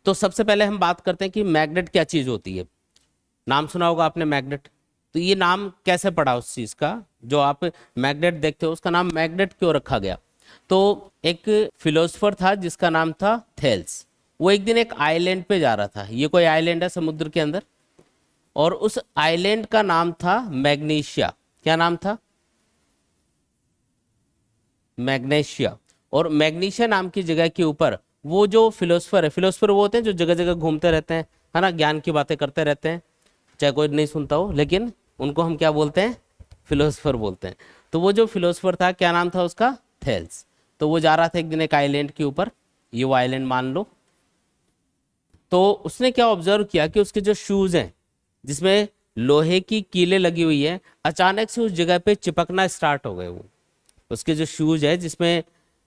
तो सबसे पहले हम बात करते हैं कि मैग्नेट क्या चीज होती है। नाम सुना होगा आपने मैग्नेट, तो ये नाम कैसे पड़ा उस चीज का, जो आप मैग्नेट देखते हो उसका नाम मैग्नेट क्यों रखा गया। तो एक फिलोसोफर था जिसका नाम था थेल्स। वो एक दिन एक आइलैंड पे जा रहा था, ये कोई आइलैंड है समुद्र के अंदर, और उस आइलैंड का नाम था मैग्नीशिया। क्या नाम था? मैग्नेशिया। और मैग्नीशिया नाम की जगह के ऊपर वो जो फिलोसफर है, फिलोसफर वो होते हैं जो जगह जगह घूमते रहते हैं, है ना, ज्ञान की बातें करते रहते हैं, चाहे कोई नहीं सुनता हो, लेकिन उनको हम क्या बोलते हैं? फिलोसफर बोलते हैं। तो वो जो फिलोसफर था, क्या नाम था उसका? थेल्स। तो वो जा रहा था एक दिन एक आइलैंड के ऊपर, ये वो आइलैंड मान लो। तो उसने क्या ऑब्जर्व किया कि उसके जो शूज हैं जिसमें लोहे की कीलें लगी हुई है, अचानक से उस जगह पे चिपकना स्टार्ट हो गए। वो उसके जो शूज है जिसमें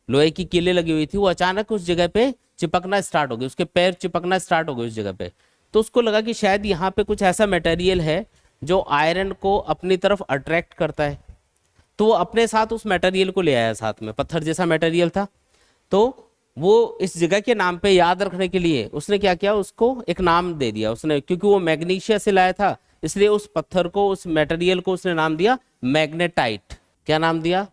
लोहे की कीलें लगी हुई थी, वो अचानक उस जगह पे चिपकना स्टार्ट हो गई, उसके पैर चिपकना स्टार्ट हो गए उस जगह पे। तो उसको लगा कि शायद यहाँ पे कुछ ऐसा मटेरियल है जो आयरन को अपनी तरफ अट्रैक्ट करता है। तो वो अपने साथ उस मटेरियल को ले आया, साथ में पत्थर जैसा मटेरियल था। तो वो इस जगह के नाम पे याद रखने के लिए उसने क्या किया, उसको एक नाम दे दिया उसने, क्योंकि वो मैग्नीशिया से लाया था, इसलिए उस पत्थर को, उस मटेरियल को उसने नाम दिया मैग्नेटाइट। क्या नाम दिया?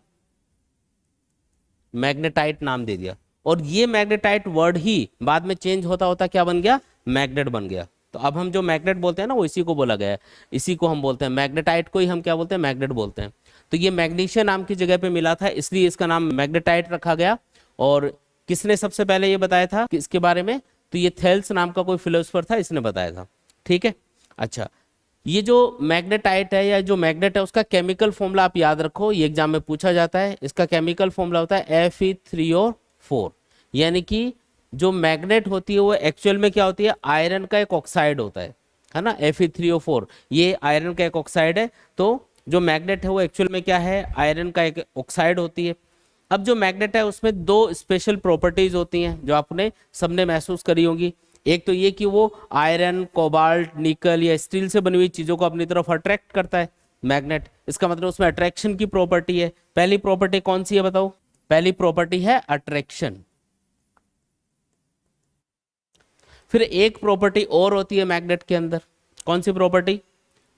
मैग्नेटाइट नाम दे दिया। और ये मैग्नेटाइट वर्ड ही बाद में चेंज होता होता क्या बन गया? मैग्नेट बन गया। तो अब हम जो मैग्नेट बोलते हैं ना, वो इसी को बोला गया है, इसी को हम बोलते हैं मैग्नेटाइट को ही हम क्या बोलते हैं? मैग्नेट बोलते हैं। तो ये मैग्नीशिया नाम की जगह पे मिला था, इसलिए इसका नाम मैग्नेटाइट रखा गया। और किसने सबसे पहले ये बताया था इसके बारे में? तो ये थेल्स नाम का कोई फिलोसफर था, इसने बताया था। ठीक है, अच्छा। ये जो मैग्नेटाइट है या जो मैग्नेट है, उसका केमिकल फॉर्मूला आप याद रखो, ये एग्जाम में पूछा जाता है। इसका केमिकल फॉर्मूला होता है Fe3O4। यानी कि जो मैग्नेट होती है वो एक्चुअल में क्या होती है? आयरन का एक ऑक्साइड होता है ना, Fe3O4। ये आयरन का एक ऑक्साइड है। तो जो मैग्नेट है वो एक्चुअल में क्या है? आयरन का एक ऑक्साइड होती है। अब जो मैग्नेट है उसमें दो स्पेशल प्रॉपर्टीज होती हैं जो आपने सबने महसूस करी होंगी। एक तो ये कि वो आयरन, कोबाल्ट, निकल या स्टील से बनी हुई चीजों को अपनी तरफ अट्रैक्ट करता है मैग्नेट। इसका मतलब उसमें अट्रैक्शन की प्रॉपर्टी है। पहली प्रॉपर्टी कौन सी है बताओ? पहली प्रॉपर्टी है अट्रैक्शन। फिर एक प्रॉपर्टी और होती है मैग्नेट के अंदर, कौन सी प्रॉपर्टी?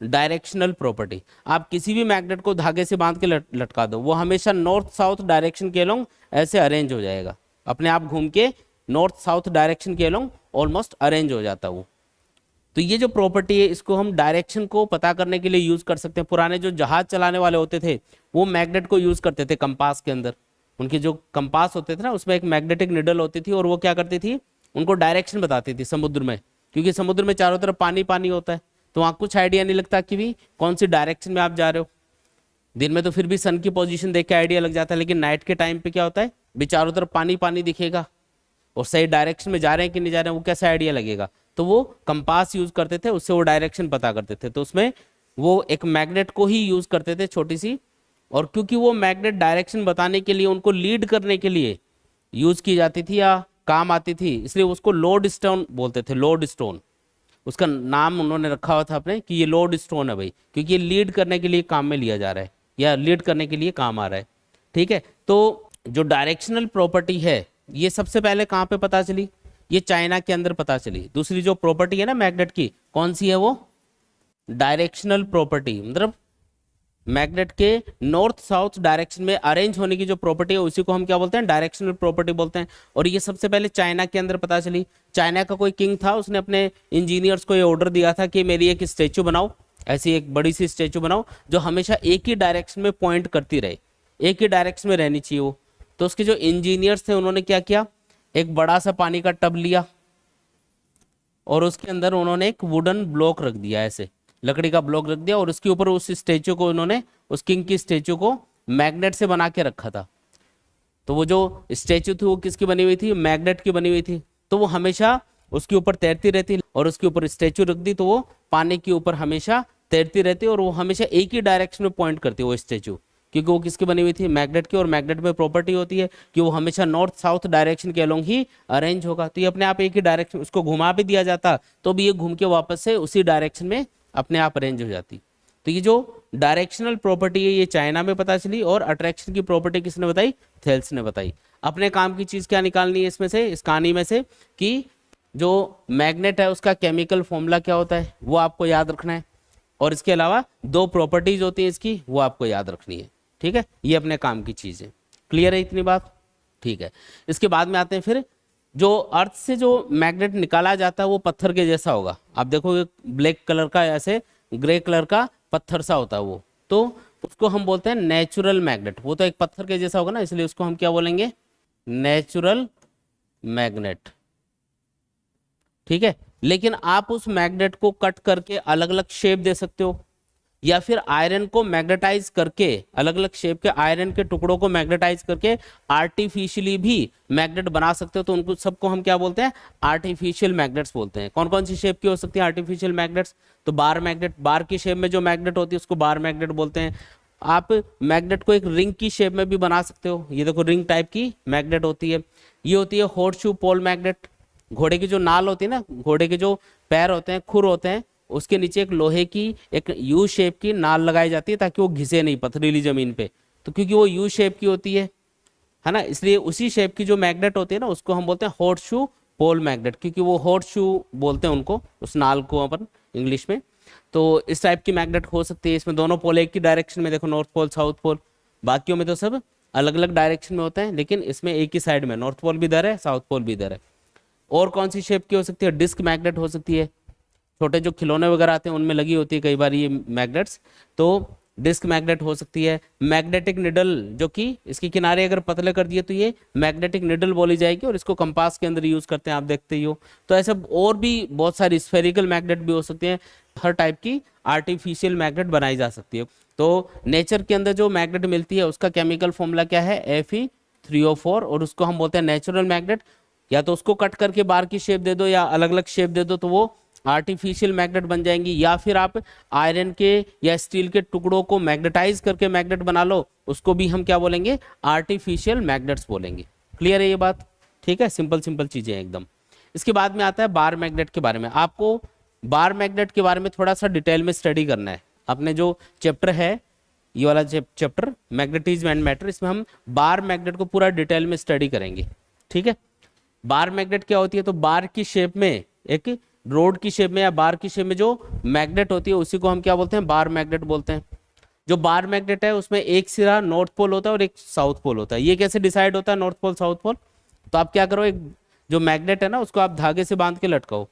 Directional property. आप किसी भी मैग्नेट को धागे से बांध के लटका दो, वो हमेशा नॉर्थ साउथ डायरेक्शन के अलोंग ऐसे अरेंज हो जाएगा, अपने आप घूम के नॉर्थ साउथ डायरेक्शन के अलोंग ऑलमोस्ट अरेंज हो जाता है वो। तो ये जो प्रॉपर्टी है इसको हम डायरेक्शन को पता करने के लिए यूज कर सकते हैं। पुराने जो जहाज चलाने वाले होते थे वो मैग्नेट को यूज करते थे कंपास के अंदर। उनके जो कंपास होते थे ना, उसमें एक मैग्नेटिक निडल होती थी, और वो क्या करती थी? उनको डायरेक्शन बताती थी समुद्र में, क्योंकि समुद्र में चारों तरफ पानी पानी होता है, तो वहाँ कुछ आइडिया नहीं लगता कि भी कौन सी डायरेक्शन में आप जा रहे हो। दिन में तो फिर भी सन की पोजीशन देख के आइडिया लग जाता है, लेकिन नाइट के टाइम पे क्या होता है? भी चारों तरफ पानी पानी दिखेगा और सही डायरेक्शन में जा रहे हैं कि नहीं जा रहे हैं वो कैसा आइडिया लगेगा। तो वो कंपास यूज करते थे, उससे वो डायरेक्शन पता करते थे। तो उसमें वो एक मैग्नेट को ही यूज करते थे, छोटी सी। और क्योंकि वो मैग्नेट डायरेक्शन बताने के लिए, उनको लीड करने के लिए यूज की जाती थी या काम आती थी, इसलिए उसको लोड स्टोन बोलते थे। लोड स्टोन उसका नाम उन्होंने रखा हुआ था अपने, कि ये लोड स्टोन है भाई, क्योंकि ये लीड करने के लिए काम में लिया जा रहा है या लीड करने के लिए काम आ रहा है। ठीक है, तो जो डायरेक्शनल प्रॉपर्टी है ये सबसे पहले कहाँ पे पता चली? ये चाइना के अंदर पता चली। दूसरी जो प्रॉपर्टी है ना मैग्नेट की, कौन सी है वो? Directional property. मतलब मैग्नेट के नॉर्थ साउथ डायरेक्शन में अरेंज होने की जो प्रॉपर्टी है उसी को हम क्या बोलते हैं? डायरेक्शनल प्रॉपर्टी बोलते हैं। और ये सबसे पहले चाइना के अंदर पता चली। चाइना का कोई किंग था, उसने अपने इंजीनियर्स को ये ऑर्डर दिया था कि मेरी एक स्टेचू बनाओ, ऐसी एक बड़ी सी स्टेचू बनाओ जो हमेशा एक ही डायरेक्शन में पॉइंट करती रहे, एक ही डायरेक्शन में रहनी चाहिए वो। तो उसके जो इंजीनियर्स थे उन्होंने क्या किया? एक बड़ा सा पानी का टब लिया और उसके अंदर उन्होंने एक वुडन ब्लॉक रख दिया, ऐसे लकड़ी का ब्लॉक रख दिया, और उसके ऊपर उस स्टेचू को उन्होंने, उस किंग की स्टेचू को मैग्नेट से बना के रखा था। तो वो जो स्टेचू थी वो किसकी बनी हुई थी? मैग्नेट की बनी हुई थी। तो वो हमेशा उसके ऊपर तैरती रहती, और उसके ऊपर स्टेचू रख दी तो वो पानी के ऊपर हमेशा तैरती रहती, और वो हमेशा एक ही डायरेक्शन में पॉइंट करती वो स्टेचू, क्योंकि वो किसकी बनी हुई थी? मैग्नेट की। और मैग्नेट में प्रॉपर्टी होती है कि वो हमेशा नॉर्थ साउथ डायरेक्शन के अलोंग ही अरेंज होगा। तो ये अपने आप एक ही डायरेक्शन, उसको घुमा भी दिया जाता तो भी ये घूम के वापस से उसी डायरेक्शन में अपने आप अरेंज हो जाती। तो ये जो डायरेक्शनल प्रॉपर्टी है ये चाइना में पता चली, और अट्रैक्शन की प्रॉपर्टी किसने बताई? थेल्स ने बताई। अपने काम की चीज क्या निकालनी है इसमें से, इस कहानी में से, कि जो मैग्नेट है उसका केमिकल फॉर्मूला क्या होता है वो आपको याद रखना है, और इसके अलावा दो प्रॉपर्टीज होती है इसकी वो आपको याद रखनी है। ठीक है, ये अपने काम की चीज़ है। क्लियर है इतनी बात? ठीक है, इसके बाद में आते हैं फिर जो अर्थ से जो मैग्नेट निकाला जाता है वो पत्थर के जैसा होगा। आप देखोगे ब्लैक कलर का ऐसे ग्रे कलर का पत्थर सा होता है वो, तो उसको हम बोलते हैं नेचुरल मैग्नेट। वो तो एक पत्थर के जैसा होगा ना, इसलिए उसको हम क्या बोलेंगे? Natural magnet. ठीक है, लेकिन आप उस मैग्नेट को कट करके अलग अलग शेप दे सकते हो, या फिर आयरन को मैग्नेटाइज करके अलग अलग शेप के आयरन के टुकड़ों को मैग्नेटाइज करके आर्टिफिशियली भी मैग्नेट बना सकते हो। तो उनको सबको हम क्या बोलते हैं? आर्टिफिशियल मैग्नेट्स बोलते हैं। कौन कौन सी शेप की हो सकती है आर्टिफिशियल मैग्नेट्स? तो बार मैग्नेट, बार की शेप में जो मैग्नेट होती है उसको बार मैग्नेट बोलते हैं। आप मैग्नेट को एक रिंग की शेप में भी बना सकते हो, ये देखो रिंग टाइप की मैग्नेट होती है। ये होती है हॉर्सशू पोल मैग्नेट। घोड़े की जो नाल होती है ना, घोड़े के जो पैर होते हैं, खुर होते हैं, उसके नीचे एक लोहे की एक यू शेप की नाल लगाई जाती है ताकि वो घिसे नहीं पथरीली जमीन पे। तो क्योंकि वो यू शेप की होती है ना, इसलिए उसी शेप की जो मैग्नेट होती है ना उसको हम बोलते हैं हॉर्सशू पोल मैग्नेट, क्योंकि वो हॉर्सशू बोलते हैं उनको, उस नाल को अपन इंग्लिश में। तो इस टाइप की मैग्नेट हो सकती है। इसमें दोनों पोल एक ही डायरेक्शन में, देखो नॉर्थ पोल साउथ पोल। बाकियों में तो सब अलग अलग डायरेक्शन में होते हैं, लेकिन इसमें एक ही साइड में, नॉर्थ पोल भी इधर है साउथ पोल भी इधर है। और कौन सी शेप की हो सकती है? डिस्क मैग्नेट हो सकती है। छोटे जो खिलौने वगैरह आते हैं उनमें लगी होती है कई बार ये मैग्नेट्स, तो डिस्क मैग्नेट हो सकती है। मैग्नेटिक निडल, जो कि इसके किनारे अगर पतले कर दिए तो ये मैग्नेटिक निडल बोली जाएगी, और इसको कंपास के अंदर यूज करते हैं, आप देखते ही हो। तो ऐसे और भी बहुत सारी स्फेरिकल मैग्नेट भी हो सकती हैं। हर टाइप की आर्टिफिशियल मैग्नेट बनाई जा सकती है। तो नेचर के अंदर जो मैग्नेट मिलती है उसका केमिकल फॉर्मूला क्या है? Fe3O4, और उसको हम बोलते हैं नेचुरल मैग्नेट। या तो उसको कट करके बार की शेप दे दो या अलग अलग शेप दे दो तो वो आर्टिफिशियल मैग्नेट बन जाएंगी, या फिर आप आयरन के या स्टील के टुकड़ों को मैग्नेटाइज करके मैग्नेट बना लो, उसको भी हम क्या बोलेंगे? आर्टिफिशियल मैग्नेट्स बोलेंगे। क्लियर है ये बात? ठीक है, सिंपल सिंपल चीजें हैं एकदम। इसके बाद में आता है बार मैग्नेट के बारे में। आपको बार मैग्नेट के बारे में थोड़ा सा डिटेल में स्टडी करना है। अपने जो चैप्टर है, ये वाला चैप्टर मैग्नेटिज्म एंड मैटर, इसमें हम बार मैग्नेट को पूरा डिटेल में स्टडी करेंगे। ठीक है, बार मैग्नेट क्या होती है? तो बार की शेप में, एक रोड की शेप में या बार की शेप में जो मैग्नेट होती है उसी को हम क्या बोलते हैं? बार मैग्नेट बोलते हैं। जो बार मैग्नेट है उसमें एक सिरा नॉर्थ पोल होता है और एक साउथ पोल होता है। ये कैसे डिसाइड होता है नॉर्थ पोल साउथ पोल? तो आप क्या करो, एक जो मैग्नेट है ना उसको आप धागे से बांध के लटकाओ,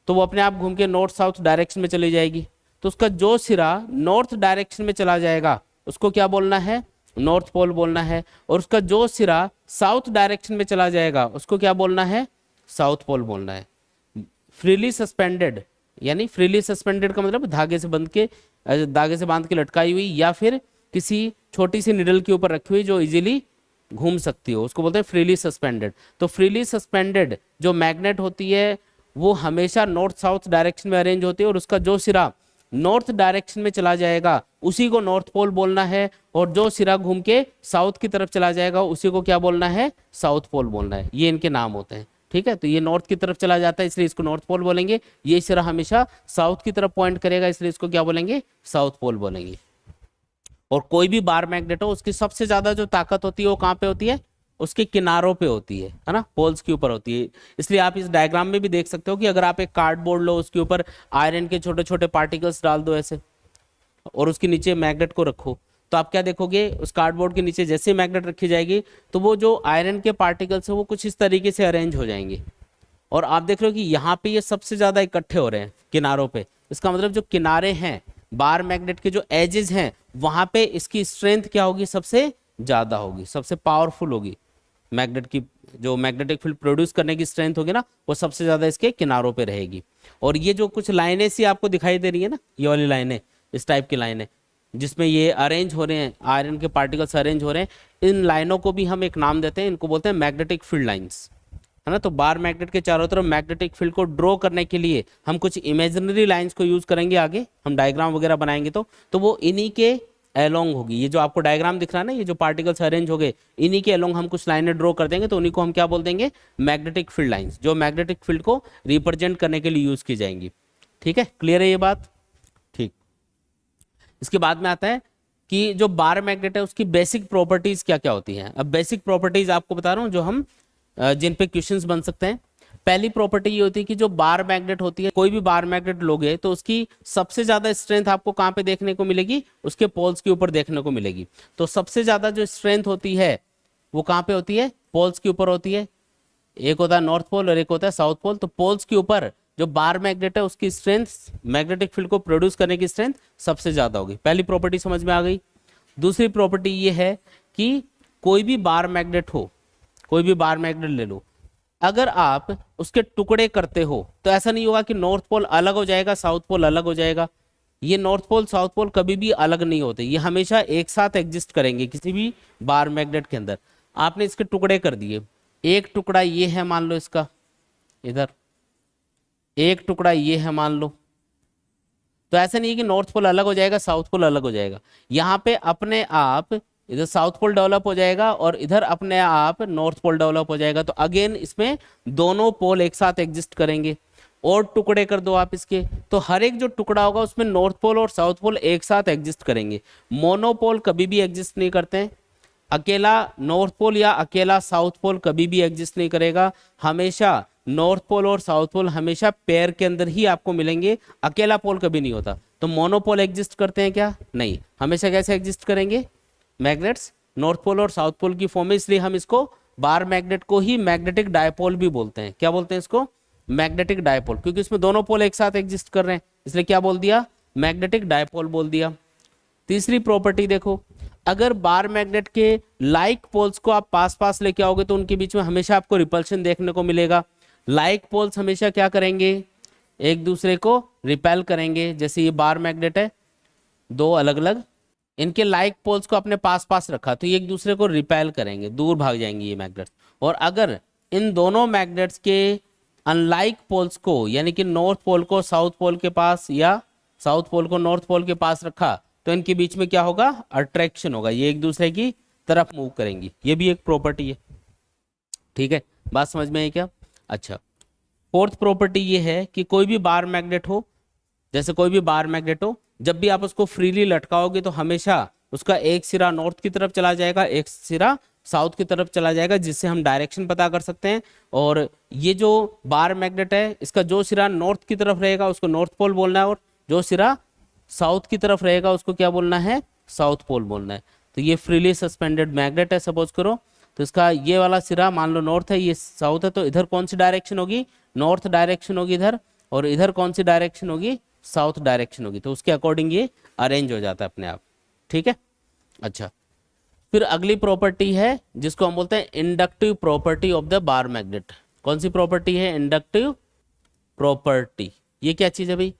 तो वो अपने आप घूम के नॉर्थ साउथ डायरेक्शन में चली जाएगी। तो उसका जो सिरा नॉर्थ डायरेक्शन में चला जाएगा उसको क्या बोलना है? नॉर्थ पोल बोलना है। और उसका जो सिरा साउथ डायरेक्शन में चला जाएगा उसको क्या बोलना है? साउथ पोल बोलना है। फ्रीली सस्पेंडेड, यानी फ्रीली सस्पेंडेड का मतलब धागे से बांध के लटकाई हुई, या फिर किसी छोटी सी निडल के ऊपर रखी हुई जो इजीली घूम सकती हो, उसको बोलते हैं फ्रीली सस्पेंडेड। तो फ्रीली सस्पेंडेड जो मैग्नेट होती है वो हमेशा नॉर्थ साउथ डायरेक्शन में अरेंज होती है, और उसका जो सिरा नॉर्थ डायरेक्शन में चला जाएगा उसी को नॉर्थ पोल बोलना है, और जो सिरा घूम के साउथ की तरफ चला जाएगा उसी को क्या बोलना है? साउथ पोल बोलना है। ये इनके नाम होते हैं। ठीक है, तो ये नॉर्थ की तरफ चला जाता है इसलिए इसको नॉर्थ पोल बोलेंगे। ये सिरा हमेशा साउथ की तरफ पॉइंट करेगा इसलिए इसको क्या बोलेंगे? साउथ पोल बोलेंगे। और कोई भी बार मैग्नेट हो उसकी सबसे ज्यादा जो ताकत होती है वो कहाँ पे होती है? उसके किनारों पे होती है ना, पोल्स के ऊपर होती है। इसलिए आप इस डायग्राम में भी देख सकते हो कि अगर आप एक कार्डबोर्ड लो, उसके ऊपर आयरन के छोटे छोटे पार्टिकल्स डाल दो ऐसे, और उसके नीचे मैग्नेट को रखो, तो आप क्या देखोगे? उस कार्डबोर्ड के नीचे जैसे मैग्नेट रखी जाएगी तो वो जो आयरन के पार्टिकल्स है वो कुछ इस तरीके से अरेंज हो जाएंगे। और आप देख रहे हो कि यहाँ पे ये सबसे ज्यादा इकट्ठे हो रहे हैं किनारों पे। इसका मतलब जो किनारे हैं बार मैग्नेट के, जो एजेस हैं, वहां पे इसकी स्ट्रेंथ क्या होगी? सबसे ज्यादा होगी, सबसे पावरफुल होगी। मैग्नेट की जो मैग्नेटिक फील्ड प्रोड्यूस करने की स्ट्रेंथ होगी ना, वो सबसे ज्यादा इसके किनारों पे रहेगी। और ये जो कुछ लाइनें सी आपको दिखाई दे रही है ना, ये वाली लाइनें, इस टाइप की लाइनें जिसमें ये अरेंज हो रहे हैं, आयरन के पार्टिकल्स अरेंज हो रहे हैं, इन लाइनों को भी हम एक नाम देते हैं, इनको बोलते हैं मैग्नेटिक फील्ड लाइंस, है ना। तो बार मैग्नेट के चारों तरफ मैग्नेटिक फील्ड को ड्रॉ करने के लिए हम कुछ इमेजिनरी लाइंस को यूज करेंगे, आगे हम डायग्राम वगैरह बनाएंगे तो वो इन्हीं के एलोंग होगी। ये जो आपको डायग्राम दिख रहा है ना, ये जो पार्टिकल्स अरेंज हो गए, इन्हीं के एलोंग हम कुछ लाइनें ड्रॉ कर देंगे, तो उन्हीं को हम क्या बोल देंगे? मैग्नेटिक फील्ड लाइंस, जो मैग्नेटिक फील्ड को रिप्रेजेंट करने के लिए यूज की जाएंगी। ठीक है, क्लियर है ये बात? ठीक। इसके बाद में आता है कि जो बार मैग्नेट है उसकी बेसिक प्रॉपर्टीज क्या क्या होती हैं। अब बेसिक प्रॉपर्टीज आपको बता रहा हूं जो हम जिन पे क्वेश्चंस बन सकते हैं। पहली प्रॉपर्टी ये होती है कि जो बार मैग्नेट होती है, कोई भी बार मैग्नेट लोगे तो उसकी सबसे ज्यादा स्ट्रेंथ आपको कहाँ पे देखने को मिलेगी, उसके पोल्स के ऊपर देखने को मिलेगी। तो सबसे ज्यादा जो स्ट्रेंथ होती है वो कहाँ पे होती है, पोल्स के ऊपर होती है। एक होता है नॉर्थ पोल और एक होता है साउथ पोल। तो पोल्स के ऊपर जो बार मैग्नेट है उसकी स्ट्रेंथ, मैग्नेटिक फील्ड को प्रोड्यूस करने की स्ट्रेंथ सबसे ज्यादा होगी। पहली प्रॉपर्टी समझ में आ गई। दूसरी प्रॉपर्टी ये है कि कोई भी बार मैग्नेट हो, कोई भी बार मैग्नेट ले लो, अगर आप उसके टुकड़े करते हो तो ऐसा नहीं होगा कि नॉर्थ पोल अलग हो जाएगा, साउथ पोल अलग हो जाएगा। ये नॉर्थ पोल साउथ पोल कभी भी अलग नहीं होते, ये हमेशा एक साथ एग्जिस्ट करेंगे किसी भी बार मैग्नेट के अंदर। आपने इसके टुकड़े कर दिए, एक टुकड़ा ये है मान लो इसका, इधर एक टुकड़ा ये है मान लो, तो ऐसा नहीं है कि नॉर्थ पोल अलग हो जाएगा साउथ पोल अलग हो जाएगा। यहाँ पे अपने आप इधर साउथ पोल डेवलप हो जाएगा और इधर अपने आप नॉर्थ पोल डेवलप हो जाएगा। तो अगेन इसमें दोनों पोल एक साथ एग्जिस्ट करेंगे। और टुकड़े कर दो आप इसके, तो हर एक जो टुकड़ा होगा उसमें नॉर्थ पोल और साउथ पोल एक साथ एग्जिस्ट करेंगे। मोनोपोल कभी भी एग्जिस्ट नहीं करते हैं। अकेला नॉर्थ पोल या अकेला साउथ पोल कभी भी एग्जिस्ट नहीं करेगा। हमेशा नॉर्थ पोल और साउथ पोल हमेशा पेयर के अंदर ही आपको मिलेंगे, अकेला पोल कभी नहीं होता। तो मोनोपोल एग्जिस्ट करते हैं क्या, नहीं। हमेशा कैसे एग्जिस्ट करेंगे, मैग्नेट्स नॉर्थ पोल और साउथ पोल की फॉर्म में। इसलिए हम इसको बार मैग्नेट को ही मैग्नेटिक डायपोल भी बोलते हैं। क्या बोलते हैं इसको, मैग्नेटिक डायपोल, क्योंकि इसमें दोनों पोल एक साथ एग्जिस्ट कर रहे हैं, इसलिए क्या बोल दिया, मैग्नेटिक डायपोल बोल दिया। तीसरी प्रॉपर्टी देखो, अगर बार मैग्नेट के लाइक पोल्स को आप पास पास लेके आओगे तो उनके बीच में हमेशा आपको रिपल्शन देखने को मिलेगा। लाइक पोल्स हमेशा क्या करेंगे, एक दूसरे को रिपेल करेंगे। जैसे ये बार मैग्नेट है, दो अलग अलग, इनके लाइक पोल्स को अपने पास पास रखा तो ये एक दूसरे को रिपेल करेंगे, दूर भाग जाएंगे ये मैग्नेट्स। और अगर इन दोनों मैग्नेट्स के अनलाइक पोल्स को, यानी कि नॉर्थ पोल को साउथ पोल के पास या साउथ पोल को नॉर्थ पोल के पास रखा तो इनके बीच में क्या होगा, अट्रैक्शन होगा, ये एक दूसरे की तरफ मूव करेंगी। ये भी एक प्रॉपर्टी है। ठीक है, बात समझ में आई क्या। अच्छा, फोर्थ प्रॉपर्टी ये है कि कोई भी बार मैग्नेट हो, जैसे कोई भी बार मैग्नेट हो, जब भी आप उसको फ्रीली लटकाओगे तो हमेशा उसका एक सिरा नॉर्थ की तरफ चला जाएगा, एक सिरा साउथ की तरफ चला जाएगा, जिससे हम डायरेक्शन पता कर सकते हैं। और ये जो बार मैग्नेट है इसका जो सिरा नॉर्थ की तरफ रहेगा उसको नॉर्थ पोल बोलना है, और जो सिरा साउथ की तरफ रहेगा उसको क्या बोलना है, साउथ पोल बोलना है। तो ये फ्रीली सस्पेंडेड मैग्नेट है, सपोज करो। तो इसका ये वाला सिरा मान लो नॉर्थ है, ये साउथ है, तो इधर कौन सी डायरेक्शन होगी, नॉर्थ डायरेक्शन होगी इधर, और इधर कौन सी डायरेक्शन होगी, साउथ डायरेक्शन होगी। तो उसके अकॉर्डिंग ये अरेंज हो जाता है अपने आप। ठीक है। अच्छा, फिर अगली प्रॉपर्टी है जिसको हम बोलते हैं inductive property of the bar magnet. कौन सी प्रॉपर्टी है, इंडक्टिव प्रॉपर्टी। ये क्या चीज है भाई,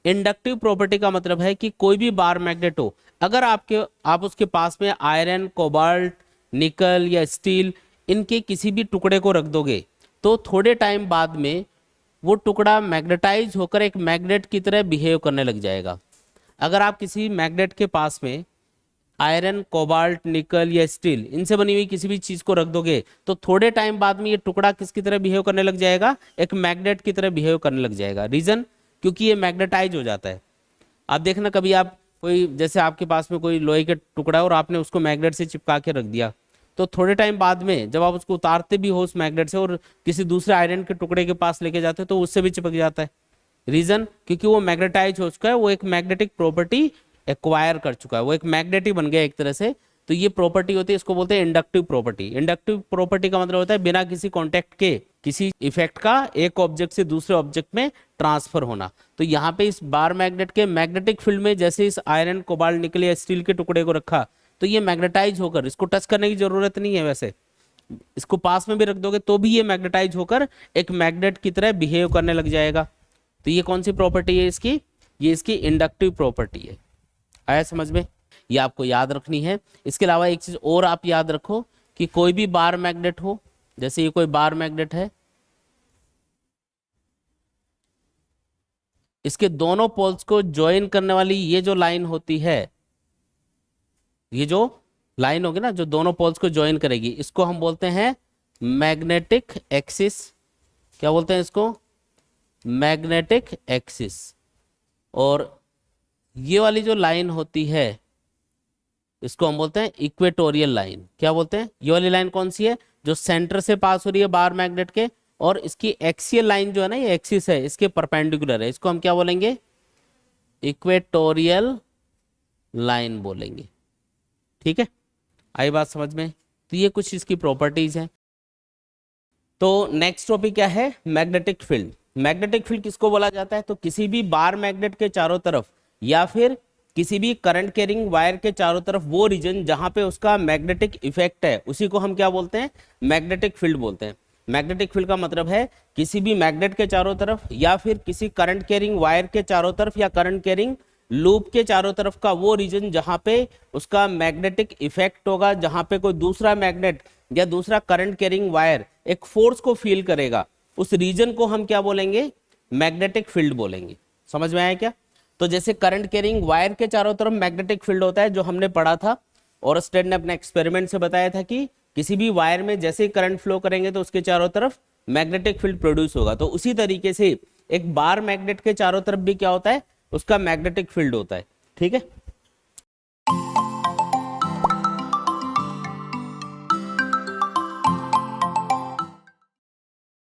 इंडक्टिव प्रॉपर्टी का मतलब है कि कोई भी बार मैग्नेट हो, अगर आप उसके पास में आयरन, कोबाल्ट, निकल या स्टील, इनके किसी भी टुकड़े को रख दोगे तो थोड़े टाइम बाद में वो टुकड़ा मैग्नेटाइज होकर एक मैग्नेट की तरह बिहेव करने लग जाएगा। अगर आप किसी मैग्नेट के पास में आयरन, कोबाल्ट, निकल या स्टील, इनसे बनी हुई किसी भी चीज को रख दोगे तो थोड़े टाइम बाद में ये टुकड़ा किसकी तरह बिहेव करने लग जाएगा, एक मैग्नेट की तरह बिहेव करने लग जाएगा। रीजन, क्योंकि ये मैग्नेटाइज हो जाता है। आप देखना कभी आप कोई, जैसे आपके पास में कोई लोहे का टुकड़ा है और आपने उसको मैग्नेट से चिपका के रख दिया, तो थोड़े टाइम बाद में जब आप उसको उतारते भी हो उस मैग्नेट से और किसी दूसरे आयरन के टुकड़े के पास लेके जाते हो तो उससे भी चिपक जाता है। रीजन, क्योंकि वो मैग्नेटाइज हो चुका है, वो एक मैग्नेटिक प्रॉपर्टी एक्वायर कर चुका है, वो एक मैग्नेट ही बन गया एक तरह से। तो ये प्रॉपर्टी होती है, इसको बोलते हैं इंडक्टिव प्रॉपर्टी। इंडक्टिव प्रॉपर्टी का मतलब होता है बिना किसी कॉन्टेक्ट के किसी इफेक्ट का एक ऑब्जेक्ट से दूसरे ऑब्जेक्ट में ट्रांसफर होना। तो यहाँ पे इस बार मैग्नेट के मैग्नेटिक फील्ड में जैसे इस आयरन, कोबाल्ट, निकल या स्टील के टुकड़े को रखा तो ये मैग्नेटाइज होकर, इसको टच करने की जरूरत नहीं है, वैसे इसको पास में भी रख दोगे तो भी ये मैग्नेटाइज होकर एक मैग्नेट की तरह बिहेव करने लग जाएगा। तो ये कौन सी प्रॉपर्टी है इसकी, ये इसकी इंडक्टिव प्रॉपर्टी है। आया समझ में, ये आपको याद रखनी है। इसके अलावा एक चीज और आप याद रखो कि कोई भी बार मैग्नेट हो, जैसे ये कोई बार मैग्नेट है, इसके दोनों पोल्स को ज्वाइन करने वाली ये जो लाइन होती है, ये जो लाइन होगी ना जो दोनों पोल्स को ज्वाइन करेगी, इसको हम बोलते हैं मैग्नेटिक एक्सिस। क्या बोलते हैं इसको, मैग्नेटिक एक्सिस। और ये वाली जो लाइन होती है इसको हम बोलते हैं इक्वेटोरियल लाइन। क्या बोलते हैं, ये वाली लाइन कौन सी है, जो सेंटर से पास हो रही है बार मैग्नेट के और इसकी एक्सियल लाइन जो है ना, ये एक्सिस है, इसके परपेंडिकुलर है, इसको हम क्या बोलेंगे, इक्वेटोरियल लाइन बोलेंगे। ठीक है, आई बात समझ में। तो ये कुछ इसकी प्रॉपर्टीज हैं। तो नेक्स्ट टॉपिक क्या है, मैग्नेटिक फील्ड। मैग्नेटिक फील्ड किसको बोला जाता है, तो किसी भी बार मैग्नेट के चारों तरफ या फिर किसी भी करंट कैरिंग वायर के चारों तरफ वो रीजन जहां पे उसका मैग्नेटिक इफेक्ट है, उसी को हम क्या बोलते हैं, मैग्नेटिक फील्ड बोलते हैं। मैग्नेटिक फील्ड का मतलब है किसी भी मैग्नेट के चारों तरफ या फिर किसी करंट कैरिंग वायर के चारों तरफ या करंट कैरिंग लूप के चारों तरफ का वो रीजन जहां पे उसका मैग्नेटिक इफेक्ट होगा, जहां पे कोई दूसरा मैग्नेट या दूसरा करंट कैरिंग वायर एक फोर्स को फील करेगा, उस रीजन को हम क्या बोलेंगे, मैग्नेटिक फील्ड बोलेंगे। समझ में आया क्या। तो जैसे करंट कैरिंग वायर के चारों तरफ मैग्नेटिक फील्ड होता है, जो हमने पढ़ा था, और स्टेड ने अपने एक्सपेरिमेंट से बताया था कि किसी भी वायर में जैसे ही करंट फ्लो करेंगे तो उसके चारों तरफ मैग्नेटिक फील्ड प्रोड्यूस होगा। तो उसी तरीके से एक बार मैग्नेट के चारों तरफ भी क्या होता है, उसका मैग्नेटिक फील्ड होता है। ठीक है।